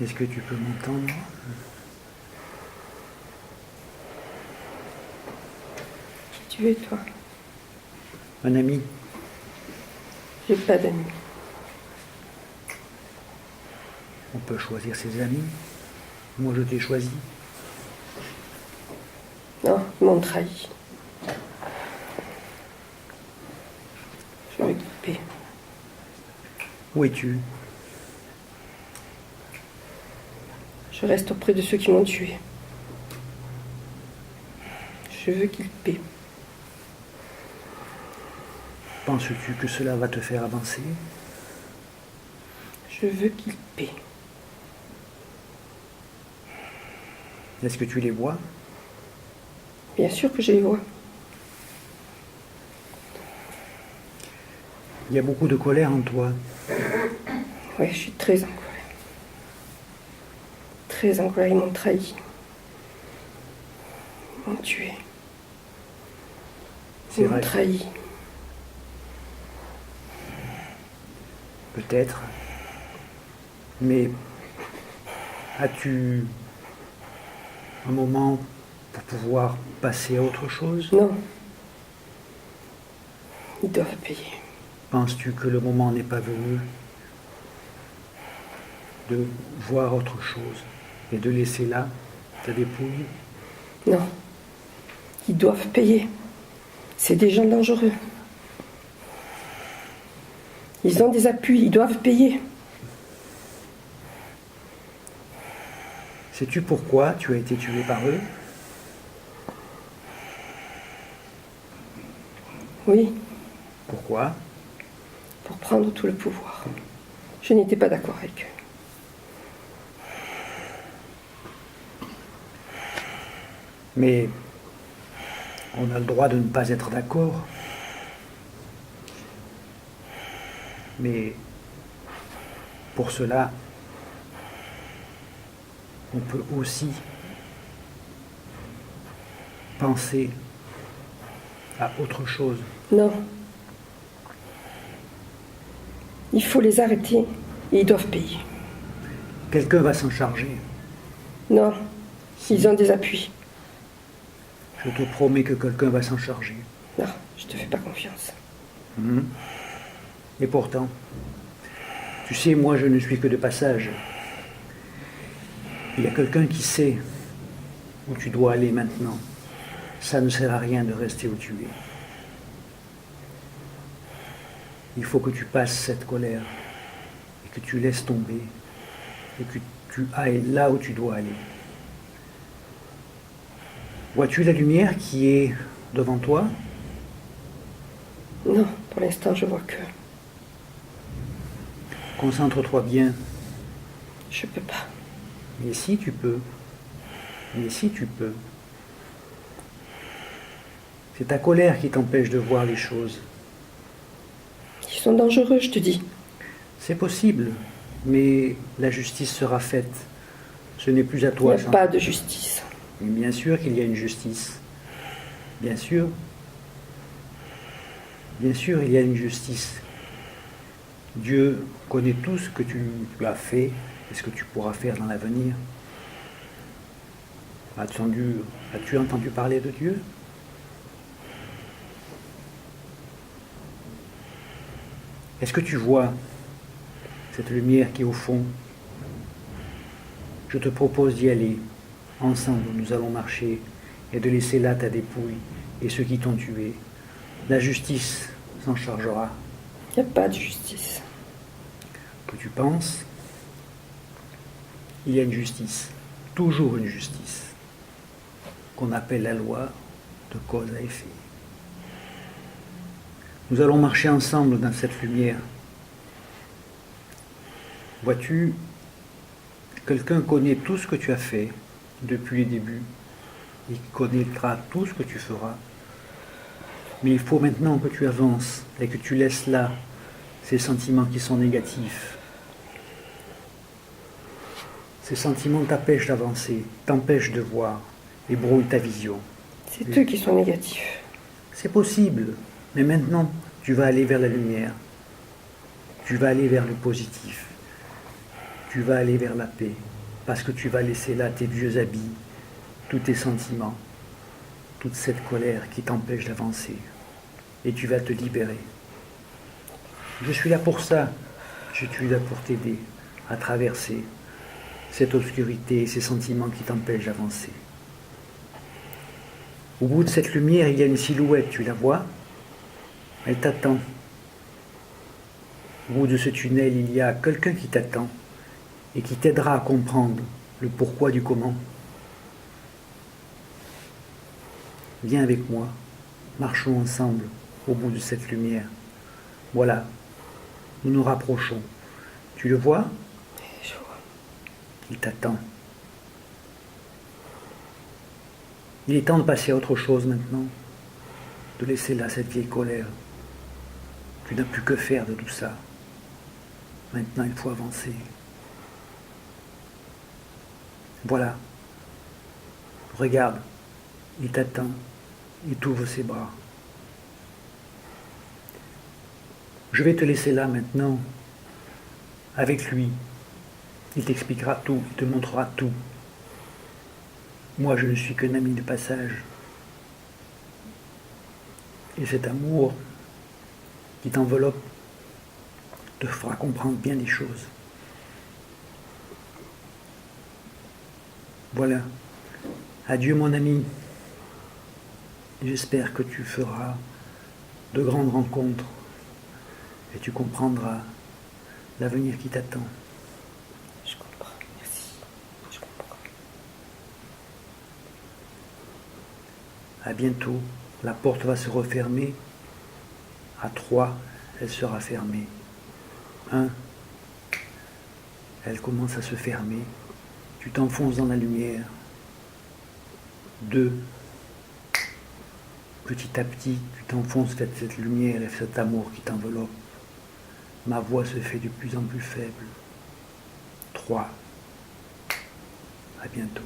Est-ce que tu peux m'entendre? Qui tu es, toi? Un ami? J'ai pas d'amis. On peut choisir ses amis. Moi, je t'ai choisi. Non, ils m'ont trahi. Je vais couper. Où es-tu? Je reste auprès de ceux qui m'ont tué. Je veux qu'ils paient. Penses-tu que cela va te faire avancer? Je veux qu'ils paient. Est-ce que tu les vois? Bien sûr que je les vois. Il y a beaucoup de colère en toi. Ouais, je suis très en colère. Très en colère, ils m'ont trahi. Ils m'ont tué. C'est Ils m'ont vrai. trahi. Peut-être. Mais as-tu un moment pour pouvoir passer à autre chose? Non. Ils doivent payer. Penses-tu que le moment n'est pas venu de voir autre chose et de laisser là ta dépouille? Non. Ils doivent payer. C'est des gens dangereux. Ils ont des appuis, ils doivent payer. Sais-tu pourquoi tu as été tué par eux? Oui, Pourquoi? pour prendre tout le pouvoir. Je n'étais pas d'accord avec eux. Mais on a le droit de ne pas être d'accord. Mais pour cela, on peut aussi penser à autre chose. Non. Il faut les arrêter et ils doivent payer. Quelqu'un va s'en charger. Non. Ils ont des appuis. Je te promets que quelqu'un va s'en charger. Non, je te fais pas confiance. Et pourtant, tu sais, moi je ne suis que de passage. Il y a quelqu'un qui sait où tu dois aller maintenant. Ça ne sert à rien de rester où tu es. Il faut que tu passes cette colère et que tu laisses tomber et que tu ailles là où tu dois aller. Vois-tu la lumière qui est devant toi? Non, pour l'instant, je vois que Concentre-toi bien. je peux pas. Mais si tu peux. Mais si tu peux. C'est ta colère qui t'empêche de voir les choses. Ils sont dangereux, je te dis. C'est possible, mais la justice sera faite. Ce n'est plus à Il toi. n'y a pas de justice. Mais bien sûr qu'il y a une justice. Bien sûr. Bien sûr, il y a une justice. Dieu connaît tout ce que tu as fait et ce que tu pourras faire dans l'avenir. As-tu entendu parler de Dieu? Est-ce que tu vois cette lumière qui est au fond? Je te propose d'y aller. Ensemble, nous allons marcher et de laisser là ta dépouille et ceux qui t'ont tué. La justice s'en chargera. Il n'y a pas de justice. Que tu penses, il y a une justice, toujours une justice, qu'on appelle la loi de cause à effet. Nous allons marcher ensemble dans cette lumière. Vois-tu, quelqu'un connaît tout ce que tu as fait depuis les débuts. Il connaîtra tout ce que tu feras. Mais il faut maintenant que tu avances et que tu laisses là ces sentiments qui sont négatifs. Ces sentiments t'empêchent d'avancer, t'empêchent de voir et brouillent ta vision. C'est eux qui sont négatifs. C'est possible, mais maintenant, tu vas aller vers la lumière. Tu vas aller vers le positif. tu vas aller vers la paix, parce que tu vas laisser là tes vieux habits, tous tes sentiments, toute cette colère qui t'empêche d'avancer, et tu vas te libérer. Je suis là pour ça, je suis là pour t'aider à traverser cette obscurité et ces sentiments qui t'empêchent d'avancer. Au bout de cette lumière, il y a une silhouette, tu la vois? Elle t'attend. Au bout de ce tunnel, il y a quelqu'un qui t'attend et qui t'aidera à comprendre le pourquoi du comment. Viens avec moi, marchons ensemble au bout de cette lumière. Voilà, nous nous rapprochons. Tu le vois? Je vois. Il t'attend. Il est temps de passer à autre chose maintenant, de laisser là cette vieille colère. Tu n'as plus que faire de tout ça. Maintenant, il faut avancer. Voilà. Regarde, il t'attend, il t'ouvre ses bras. Je vais te laisser là maintenant, avec lui. Il t'expliquera tout, il te montrera tout. Moi, je ne suis qu'un ami de passage. Et cet amour qui t'enveloppe te fera comprendre bien des choses. Voilà. Adieu mon ami. J'espère que tu feras de grandes rencontres et tu comprendras l'avenir qui t'attend. Je comprends. Merci. Je comprends. À bientôt. La porte va se refermer. À 3, elle sera fermée. 1, elle commence à se fermer. Tu t'enfonces dans la lumière. 2, petit à petit, tu t'enfonces vers cette lumière et cet amour qui t'enveloppe. Ma voix se fait de plus en plus faible. 3, à bientôt.